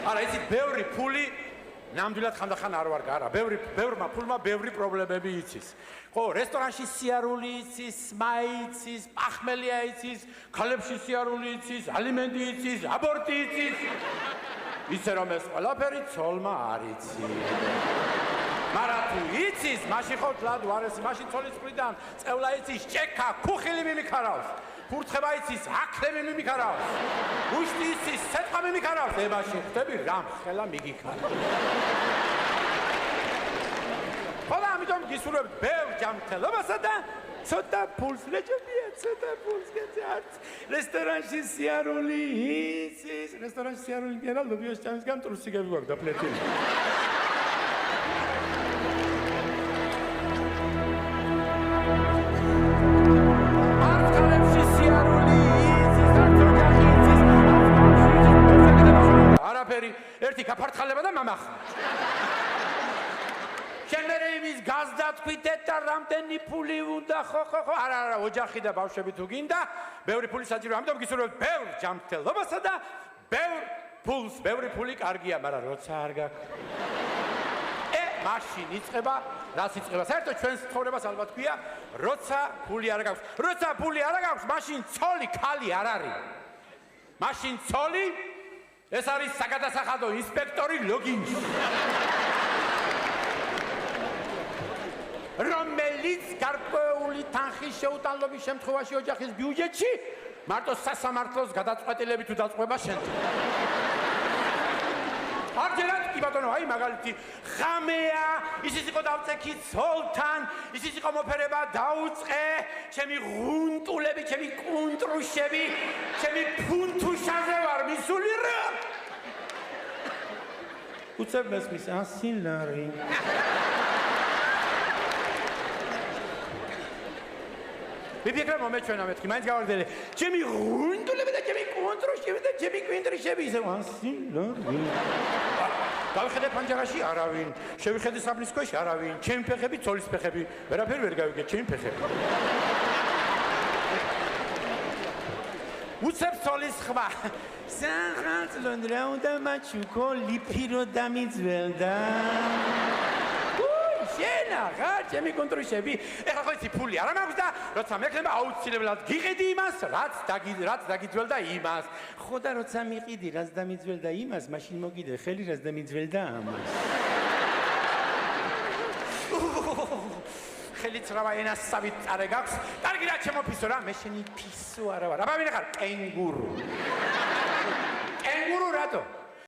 არა იცით ბევრი ფული ნამდვილად ხანდახან არ ვარ გარა ბევრმა ფულმა ბევრი პრობლემები იცის ხო რესტორანში სიარული იცის სმაი იცის პახმელია იცის ქალებში სიარული იცის ალიმენტი იცის აბორტი იცის ისე რომ ეს ყველაფერი ცოლმა არ იცის მაგრამ თუ იცის მაშინ ხო თლად უარესი მაშინ ცოლის მხრიდან წევლა იცის ჭექა ქუხილი მიმიქარავს ფურთხება იცის აკრემი მიმიქარავს უშტი იცის სეტყვა მიმიქარავს ებაში ხდები რამ ხელა მიგიქარა ხოლო ამიტომ გისურვებთ ბევრ ჯანმრთელობასა და ცოტა ფულს რეჯებია ცოტა ფულს გეძართ რესტორანში სიარული იცის რესტორანში სიარული მიერა ლობიოს ჭამისგან ტრუსიკები გვაქვს დაფლეთილი ერთი გაფართხალება და მამახა. შენერე იმის გაზდათქვით და რამდენი ფული უნდა ხო არა ოჯახი და ბავშვები თუ გინდა ბევრი ფული საჭირო ამიტომ გისურვებთ ბევრ ჯანმრთელობასა და ბევრ ფულს ბევრი ფული კარგია მაგრამ როცა არ გაქვს მაშინ იწყება რას იწყება საერთოდ ჩვენს ცხოვრებას ალბათ ქვია როცა ფული არ გაქვს მაშინ ცოლი ქალი არ არის მაშინ ცოლი ეს არის საგადასახადო ინსპექტორი ლოგინში რომელიც გარკვეული თანხის შეუტანლობის შემთხვევაში ოჯახის ბიუჯეტში მარტო სასამართლოს გადაწყვეტილებით თუ დაწყება შენთან არჯერად კი ბატონო აი მაგალითი ღამეა ისიც იყო დავწექი ცოლთან ისიც იყო მოფერება დაუწყე ჩემი ღუნტულები ჩემი კუნტრუშები ჩემი ფუნთუშაზე ვარ მისული რა უცებ მესმის ასილარი ვიფიქრე მომეჩვენა მეთქი მაინც გავარდელე ჩემი ღუნტულები და ჩემი კუნტრუშები და ჩემი კვინტრიშები ისე ასილარი დავხედე პანჯარაში არავინ შევიხედე საბლის ქვეშ არავინ ჩემი ფეხები ცოლის ფეხები ვერაფერი ვერ გავიგე ჩემი ფეხები უცებ ცოლის ხმა სახელმწიფო რა უნდა მაჩუკო ლიფირო დამიძველდა შენა რა ჩემი კონტრუშები ეხლა ხო იცი ფული არა მაქვს და როცა მექნება აუცილებლად გიყიდი იმას რაც დაგიძველდა იმას ხო და როცა მიყიდი რაც დამიძველდა იმას მაშინ მოგიდე ხელი რაც დამიძველდა ამას ხელით რა ენასავით წარე გაქვს კარგი რა ჩემო ფისო რა მე შენი ფისო არა ვარ აბა ვინ ხარ კენგურუ რატო